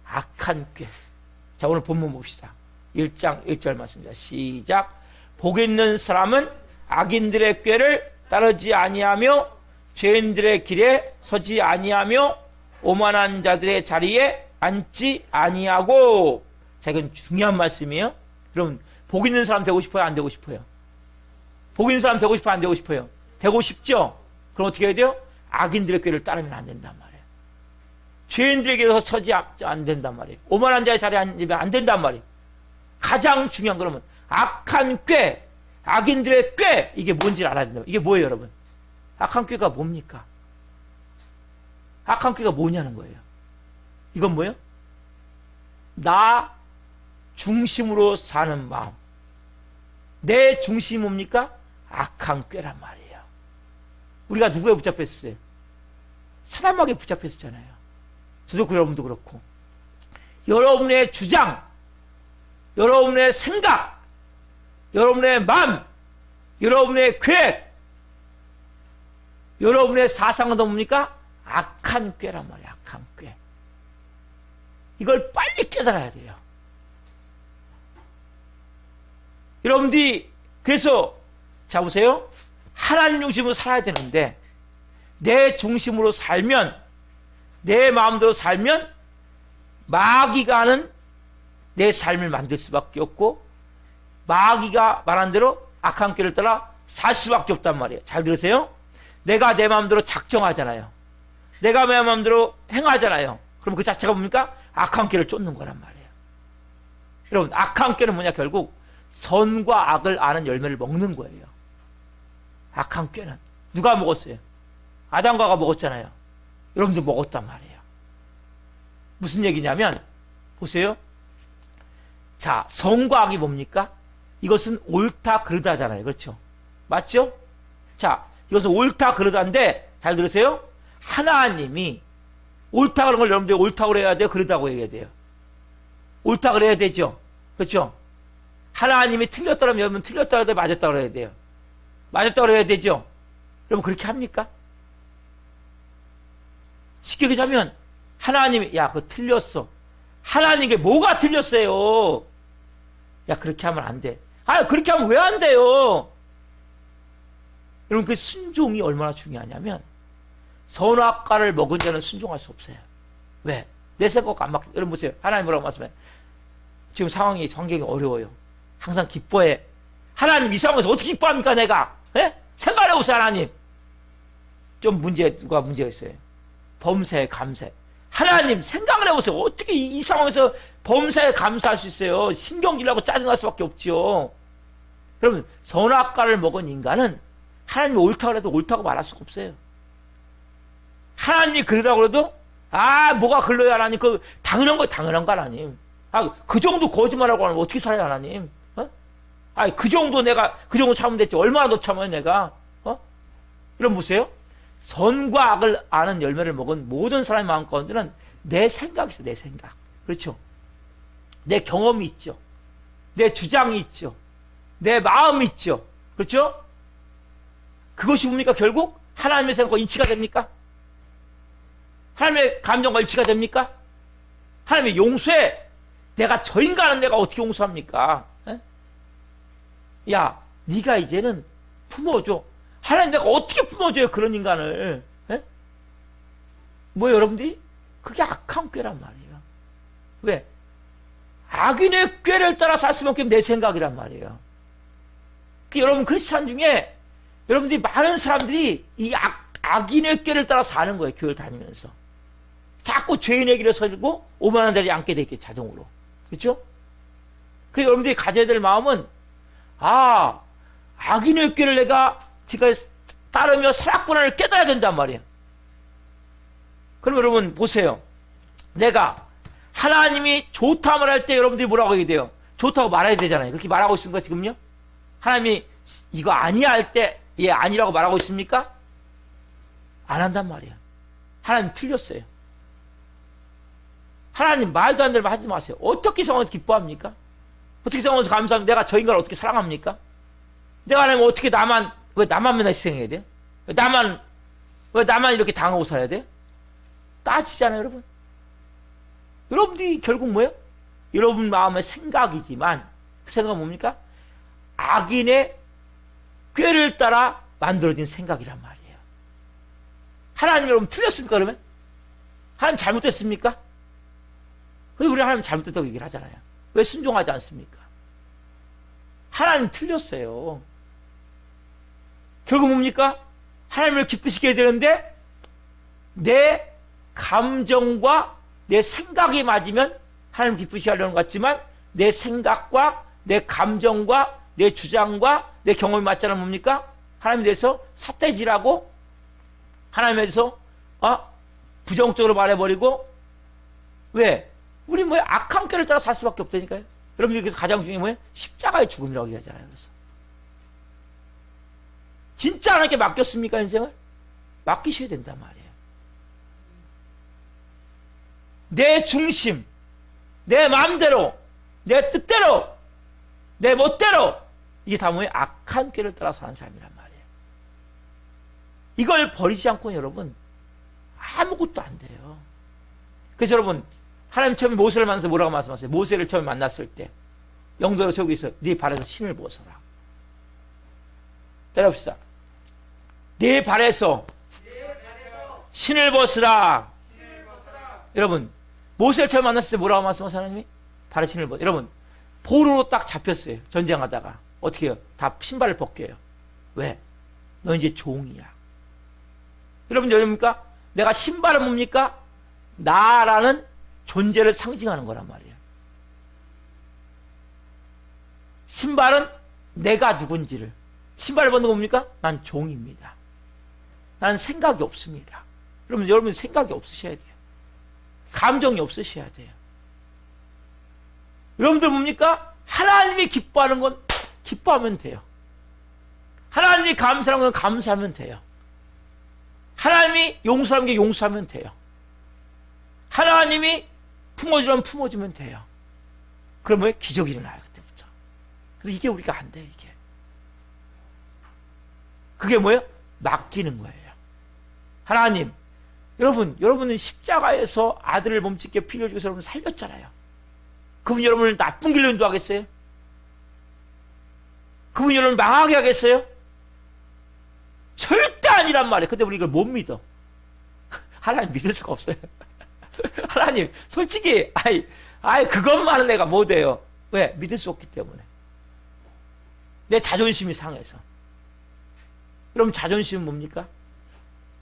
악한 꾀. 자, 오늘 본문 봅시다. 1장 1절 말씀입니다. 시작. 복 있는 사람은 악인들의 꾀를 따르지 아니하며 죄인들의 길에 서지 아니하며 오만한 자들의 자리에 앉지 아니하고. 자, 이건 중요한 말씀이에요. 그럼 복 있는 사람 되고 싶어요? 안 되고 싶어요? 복 있는 사람 되고 싶어요? 안 되고 싶어요? 되고 싶죠? 그럼 어떻게 해야 돼요? 악인들의 꾀를 따르면 안 된단 말이에요. 죄인들에게서 서지 안 된단 말이에요. 오만한 자의 자리에 앉으면 안 된단 말이에요. 가장 중요한 거는 악한 꾀, 악인들의 꾀, 이게 뭔지를 알아야 된다. 이게 뭐예요, 여러분? 악한 꾀가 뭡니까? 악한 꾀가 뭐냐는 거예요. 이건 뭐예요? 나 중심으로 사는 마음. 내 중심이 뭡니까? 악한 꾀란 말이에요. 우리가 누구에 붙잡혔어요? 사단마귀에 붙잡혔었잖아요. 저도 여러분도 그렇고. 여러분의 주장, 여러분의 생각, 여러분의 마음, 여러분의 계획, 여러분의 사상은 뭡니까? 악한 꾀란 말이에요. 악한 꾀. 이걸 빨리 깨달아야 돼요. 여러분들이 그래서 자 보세요. 하나님 중심으로 살아야 되는데 내 중심으로 살면, 내 마음대로 살면 마귀가 하는 내 삶을 만들 수밖에 없고 마귀가 말한 대로 악한 꾀를 따라 살 수밖에 없단 말이에요. 잘 들으세요. 내가 내 마음대로 작정하잖아요. 내가 내 마음대로 행하잖아요. 그럼 그 자체가 뭡니까? 악한 꾀를 쫓는 거란 말이에요. 여러분, 악한 꾀는 뭐냐? 결국 선과 악을 아는 열매를 먹는 거예요. 악한 꾀는 누가 먹었어요? 아담과 하와가 먹었잖아요. 여러분도 먹었단 말이에요. 무슨 얘기냐면 보세요. 자, 선과 악이 뭡니까? 이것은 옳다 그르다잖아요. 그렇죠? 맞죠? 자, 이것은 옳다 그르다인데 잘 들으세요. 하나님이 옳다 그런 걸 여러분들 옳다고 그래야 돼요? 그르다고 해야 돼요? 옳다 그래야 되죠? 그렇죠? 하나님이 틀렸다면 여러분 틀렸다 그래야 맞았다 그래야 돼요? 맞았다 그래야 되죠? 여러분 그렇게 합니까? 쉽게 얘기하면 하나님이 야 그거 틀렸어. 하나님께 뭐가 틀렸어요? 야 그렇게 하면 안 돼. 아 그렇게 하면 왜 안 돼요? 여러분 그 순종이 얼마나 중요하냐면 선악과를 먹은 자는 순종할 수 없어요. 왜? 내 생각과 안 맞게. 여러분 보세요. 하나님 뭐라고 말씀해? 지금 상황이 환경이 어려워요. 항상 기뻐해. 하나님 이 상황에서 어떻게 기뻐합니까 내가? 예? 생각해 보세요 하나님. 좀 누가 문제가 있어요. 범사에 감사해. 하나님 생각을 해보세요. 어떻게 이 상황에서 범사에 감사할 수 있어요? 신경질나고 짜증날 수밖에 없지요. 여러분 선악과를 먹은 인간은 하나님이 옳다고 해도 옳다고 말할 수가 없어요. 하나님이 그러다고 해도 아 뭐가 글러야 하나님 그 당연한 거 당연한 거 하나님. 아 그 정도 거짓말하고 하면 어떻게 살아요 하나님? 어? 아 그 정도 내가 그 정도 참으면 됐지 얼마나 더 참아요 내가? 어? 여러분 보세요. 선과 악을 아는 열매를 먹은 모든 사람의 마음 가운데는 내 생각이 있어. 내 생각. 그렇죠? 내 경험이 있죠. 내 주장이 있죠. 내 마음이 있죠. 그렇죠? 그것이 뭡니까? 결국 하나님의 생각과 일치가 됩니까? 하나님의 감정과 일치가 됩니까? 하나님의 용서에 내가 저 인간은 내가 어떻게 용서합니까? 에? 야 네가 이제는 품어줘. 하나님 내가 어떻게 품어줘요 그런 인간을? 에? 뭐 여러분들이? 그게 악한 꾀란 말이에요. 왜? 악인의 꾀를 따라 살 수밖에 없는 내 생각이란 말이에요. 여러분 크리스찬 중에 여러분들이 많은 사람들이 이 악인의 꾀를 따라 사는 거예요. 교회를 다니면서. 자꾸 죄인의 길에 서고 오만한 자리에 앉게 돼 있게 자동으로. 그렇죠? 그 여러분들이 가져야 될 마음은 아 악인의 꾀를 내가 지가 따르며 사랑권을 깨달아야 된단 말이에요. 그럼 여러분 보세요. 내가 하나님이 좋다 말할 때 여러분들이 뭐라고 하게 돼요? 좋다고 말해야 되잖아요. 그렇게 말하고 있습니까 지금요? 하나님이 이거 아니야 할 때 예 아니라고 말하고 있습니까? 안 한단 말이에요. 하나님 틀렸어요. 하나님 말도 안 되는 말 하지 마세요. 어떻게 상황에서 기뻐합니까? 어떻게 상황에서 감사합니까? 내가 저 인간을 어떻게 사랑합니까? 내가 하나님 어떻게 왜 나만 맨날 희생해야 돼요? 왜 나만 이렇게 당하고 살아야 돼요? 따지잖아요, 여러분. 여러분들이 결국 뭐예요? 여러분 마음의 생각이지만 그 생각은 뭡니까? 악인의 꾀를 따라 만들어진 생각이란 말이에요. 하나님 여러분 틀렸습니까 그러면? 하나님 잘못됐습니까? 그래서 우리 하나님 잘못됐다고 얘기를 하잖아요. 왜 순종하지 않습니까? 하나님 틀렸어요. 결국 뭡니까? 하나님을 기쁘시게 해야 되는데 내 감정과 내 생각이 맞으면 하나님 기쁘시게 하려는 것 같지만 내 생각과 내 감정과 내 주장과 내 경험이 맞지 않으면 뭡니까? 하나님에 대해서 삿대질하고 하나님에 대해서 부정적으로 말해버리고 왜? 우리 뭐야 악한 꾀를 따라 살 수밖에 없다니까요. 여러분들 그래서 가장 중요한 게 뭐예요? 십자가의 죽음이라고 얘기하잖아요. 그래서 진짜 하나님께 맡겼습니까 인생을? 맡기셔야 된단 말이에요. 내 중심, 내 마음대로, 내 뜻대로, 내 멋대로 이게 다 뭐예요? 악한 꾀를 따라 사는 삶이란 말이에요. 이걸 버리지 않고 여러분 아무것도 안 돼요. 그래서 여러분 하나님 처음에 모세를 만나서 뭐라고 말씀하세요? 모세를 처음에 만났을 때 영도로 세우고 있어. 네 발에서 신을 벗어라. 따라합시다. 네 발에서 신을 벗으라. 여러분 모세를 처음 만났을 때 뭐라고 말씀하세요? 하나님이? 발에 신을 벗어. 여러분 포로로 딱 잡혔어요. 전쟁하다가 어떻게 해요? 다 신발을 벗겨요. 왜? 너 이제 종이야. 여러분 여러분입니까? 내가 신발은 뭡니까? 나라는 존재를 상징하는 거란 말이에요. 신발은 내가 누군지를. 신발을 벗는 거 뭡니까? 난 종입니다. 나는 생각이 없습니다. 여러분 생각이 없으셔야 돼요. 감정이 없으셔야 돼요. 여러분들 뭡니까? 하나님이 기뻐하는 건 기뻐하면 돼요. 하나님이 감사하는 건 감사하면 돼요. 하나님이 용서하는 게 용서하면 돼요. 하나님이 품어주면 품어주면 돼요. 그러면 기적이 일어나요 그때부터. 근데 이게 우리가 안 돼요 이게. 그게 뭐예요? 맡기는 거예요. 하나님, 여러분은 십자가에서 아들을 몸짓게 피 흘리고서 여러분 살렸잖아요. 그분 여러분을 나쁜 길로 인도하겠어요? 그분 여러분을 망하게 하겠어요? 절대 아니란 말이에요. 근데 우리 이걸 못 믿어. 하나님 믿을 수가 없어요. 하나님 솔직히 그것만은 내가 못해요. 왜? 믿을 수 없기 때문에. 내 자존심이 상해서. 그럼 자존심은 뭡니까?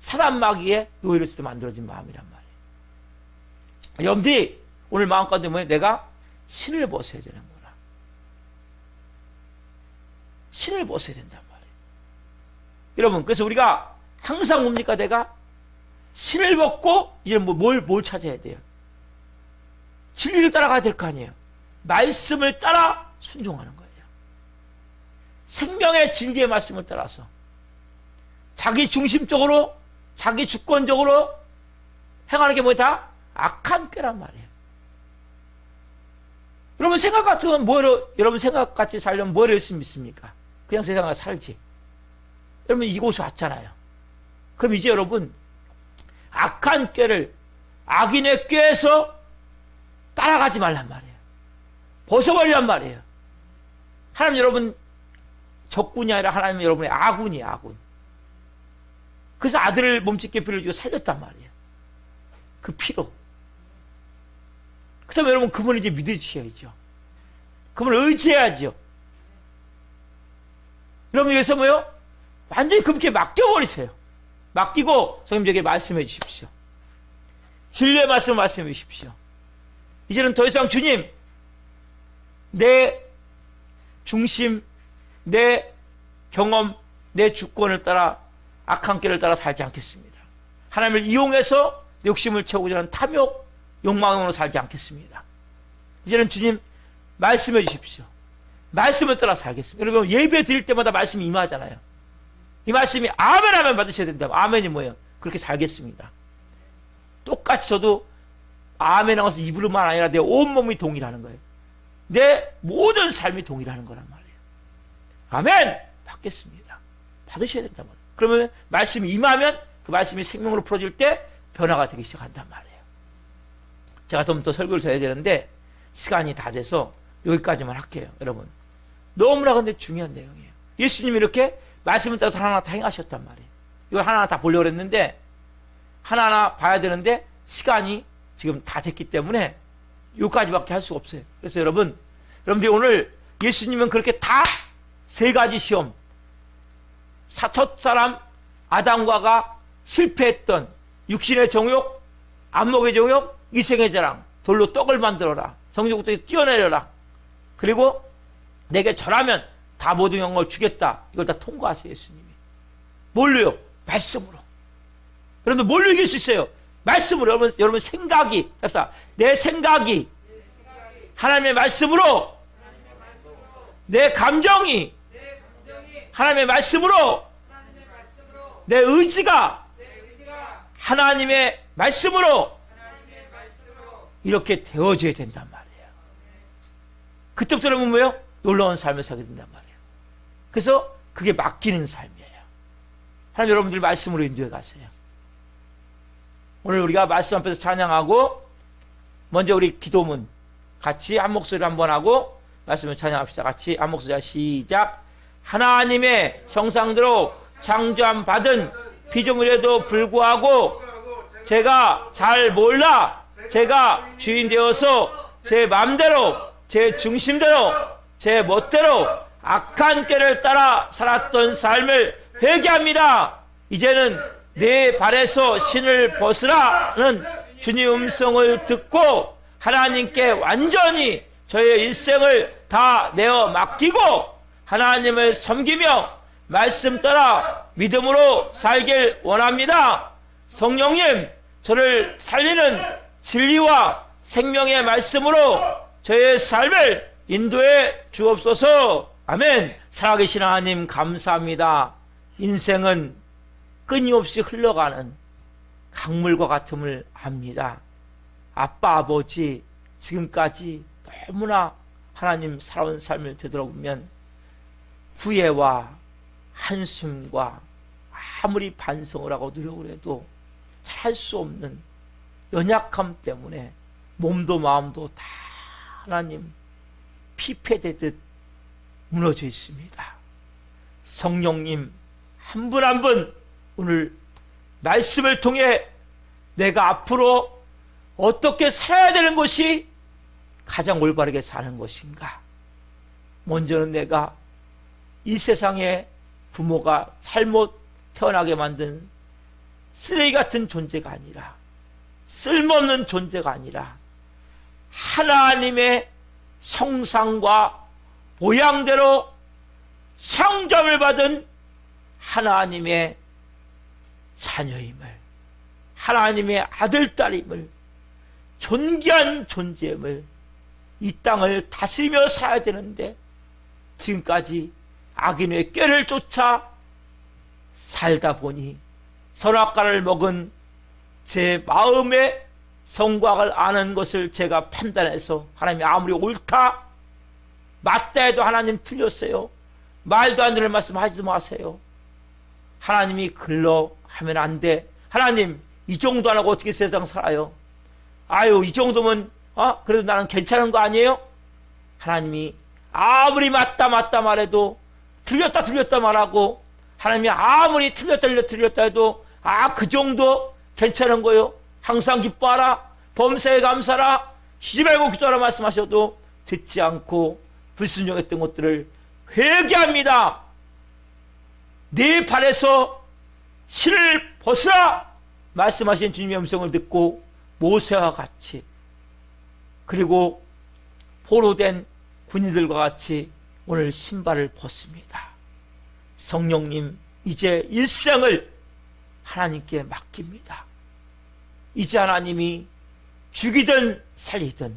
사람 마귀의 요일에서도 만들어진 마음이란 말이에요. 여러분들이 오늘 마음 가운데 뭐예요? 내가 신을 벗어야 되는구나. 신을 벗어야 된단 말이에요. 여러분 그래서 우리가 항상 뭡니까? 내가 신을 벗고 이제 뭘 찾아야 돼요? 진리를 따라가야 될 거 아니에요. 말씀을 따라 순종하는 거예요. 생명의 진리의 말씀을 따라서 자기 중심적으로 자기 주권적으로 행하는 게 뭐다? 악한 꾀란 말이에요. 여러분 생각 같으면 여러분 생각같이 살려면 뭐를 열심히 믿습니까? 그냥 세상에 살지. 여러분 이곳에 왔잖아요. 그럼 이제 여러분 악한 꾀를 악인의 꾀에서 따라가지 말란 말이에요. 벗어버리란 말이에요. 하나님 여러분 적군이 아니라 하나님 여러분의 아군이에요. 아군. 그래서 아들을 몸짓게 피를 주고 살렸단 말이에요. 그 피로. 그 다음에 여러분 그분을 이제 믿으셔야죠. 그분을 의지해야죠. 여러분 여기서 뭐요? 완전히 그분께 맡겨버리세요. 맡기고 성님에게 말씀해 주십시오. 진리의 말씀을 말씀해 주십시오. 이제는 더 이상 주님 내 중심, 내 경험, 내 주권을 따라 악한 길을 따라 살지 않겠습니다. 하나님을 이용해서 내 욕심을 채우고자 하는 탐욕, 욕망으로 살지 않겠습니다. 이제는 주님 말씀해 주십시오. 말씀을 따라 살겠습니다. 여러분 예배 드릴 때마다 말씀이 임하잖아요. 이 말씀이 아멘 하면 받으셔야 된다. 아멘이 뭐예요? 그렇게 살겠습니다. 똑같이 저도 아멘 하고서 입으로만 아니라 내 온몸이 동일하는 거예요. 내 모든 삶이 동일하는 거란 말이에요. 아멘! 받겠습니다. 받으셔야 된단 말이에요. 그러면 말씀이 임하면 그 말씀이 생명으로 풀어질 때 변화가 되기 시작한단 말이에요. 제가 좀 더 설교를 더 해야 되는데 시간이 다 돼서 여기까지만 할게요. 여러분 너무나 근데 중요한 내용이에요. 예수님이 이렇게 말씀을 따라서 하나하나 다 행하셨단 말이에요. 이걸 하나하나 다 보려고 했는데 하나하나 봐야 되는데 시간이 지금 다 됐기 때문에 여기까지밖에 할 수가 없어요. 그래서 여러분들이 오늘 예수님은 그렇게 다 세 가지 시험, 첫사람 아담과가 실패했던 육신의 정욕, 안목의 정욕, 이생의 자랑, 돌로 떡을 만들어라, 정욕부터 뛰어내려라, 그리고 내게 절하면 다 모든 영광을 주겠다. 이걸 다 통과하세요. 예수님이. 뭘로요? 말씀으로. 여러분들 뭘로 이길 수 있어요? 말씀으로. 여러분 생각이, 내 생각이 하나님의 말씀으로, 내 감정이 하나님의 말씀으로, 내 의지가 하나님의 말씀으로 이렇게 되어져야 된단 말이에요. 그때부터 여러분 뭐예요? 놀라운 삶을 살게 된단 말이에요. 그래서 그게 맡기는 삶이에요. 하나님 여러분들 말씀으로 인도해 가세요. 오늘 우리가 말씀 앞에서 찬양하고 먼저 우리 기도문 같이 한 목소리로 한번 하고 말씀을 찬양합시다. 같이 한 목소리 시작. 하나님의 형상대로 창조함 받은 피조물에도 불구하고 제가 잘 몰라 제가 주인 되어서 제 마음대로 제 중심대로 제 멋대로 악한 길을 따라 살았던 삶을 회개합니다. 이제는 내 발에서 신을 벗으라는 주님 음성을 듣고 하나님께 완전히 저의 일생을 다 내어 맡기고 하나님을 섬기며 말씀 따라 믿음으로 살길 원합니다. 성령님, 저를 살리는 진리와 생명의 말씀으로 저의 삶을 인도해 주옵소서. 아멘. 살아계신 하나님 감사합니다. 인생은 끊임없이 흘러가는 강물과 같음을 압니다. 아빠, 아버지, 지금까지 너무나 하나님 살아온 삶을 되돌아보면 후회와 한숨과 아무리 반성을 하고 노력을 해도 잘 할 수 없는 연약함 때문에 몸도 마음도 다 하나님 피폐되듯 무너져 있습니다. 성령님 한 분 한 분 오늘 말씀을 통해 내가 앞으로 어떻게 살아야 되는 것이 가장 올바르게 사는 것인가. 먼저는 내가 이 세상에 부모가 잘못 태어나게 만든 쓰레기 같은 존재가 아니라 쓸모없는 존재가 아니라 하나님의 형상과 모양대로 창조함을 받은 하나님의 자녀임을, 하나님의 아들딸임을, 존귀한 존재임을, 이 땅을 다스리며 살아야 되는데 지금까지 악인의 꾀를 쫓아 살다 보니 선악과를 먹은 제 마음의 성곽을 아는 것을 제가 판단해서 하나님이 아무리 옳다 맞다 해도 하나님 틀렸어요. 말도 안 되는 말씀 하지 마세요. 하나님이 글러 하면 안 돼. 하나님 이 정도 안 하고 어떻게 세상 살아요? 아유 이 정도면 그래도 나는 괜찮은 거 아니에요? 하나님이 아무리 맞다 말해도 틀렸다 말하고 하나님이 아무리 틀렸다 해도 그 정도 괜찮은 거요. 항상 기뻐하라. 범사에 감사라. 쉬지 말고 기도하라 말씀하셔도 듣지 않고 불순종했던 것들을 회개합니다. 네 발에서 실을 벗으라 말씀하신 주님의 음성을 듣고 모세와 같이 그리고 포로된 군인들과 같이 오늘 신발을 벗습니다. 성령님 이제 일생을 하나님께 맡깁니다. 이제 하나님이 죽이든 살리든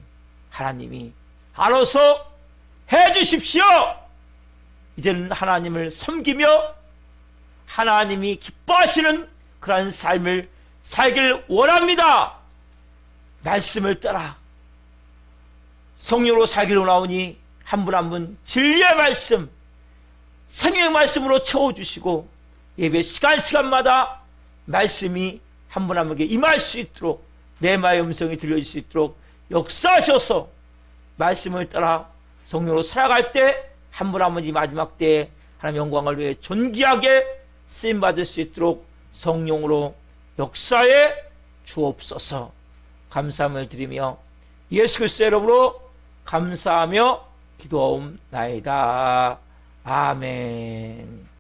하나님이 알아서 해주십시오. 이제는 하나님을 섬기며 하나님이 기뻐하시는 그러한 삶을 살길 원합니다. 말씀을 따라 성령으로 살기로 나오니 한 분 한 분 진리의 말씀, 생명의 말씀으로 채워주시고 예배 시간마다 말씀이 한 분 한 분에게 임할 수 있도록 내 마의 음성이 들려질 수 있도록 역사하셔서 말씀을 따라 성령으로 살아갈 때 한 분 한 분이 마지막 때에 하나님 영광을 위해 존귀하게 쓰임받을 수 있도록 성령으로 역사에 주옵소서. 감사함을 드리며 예수 그리스도의 이름으로 감사하며 기도하옵나이다. 아멘.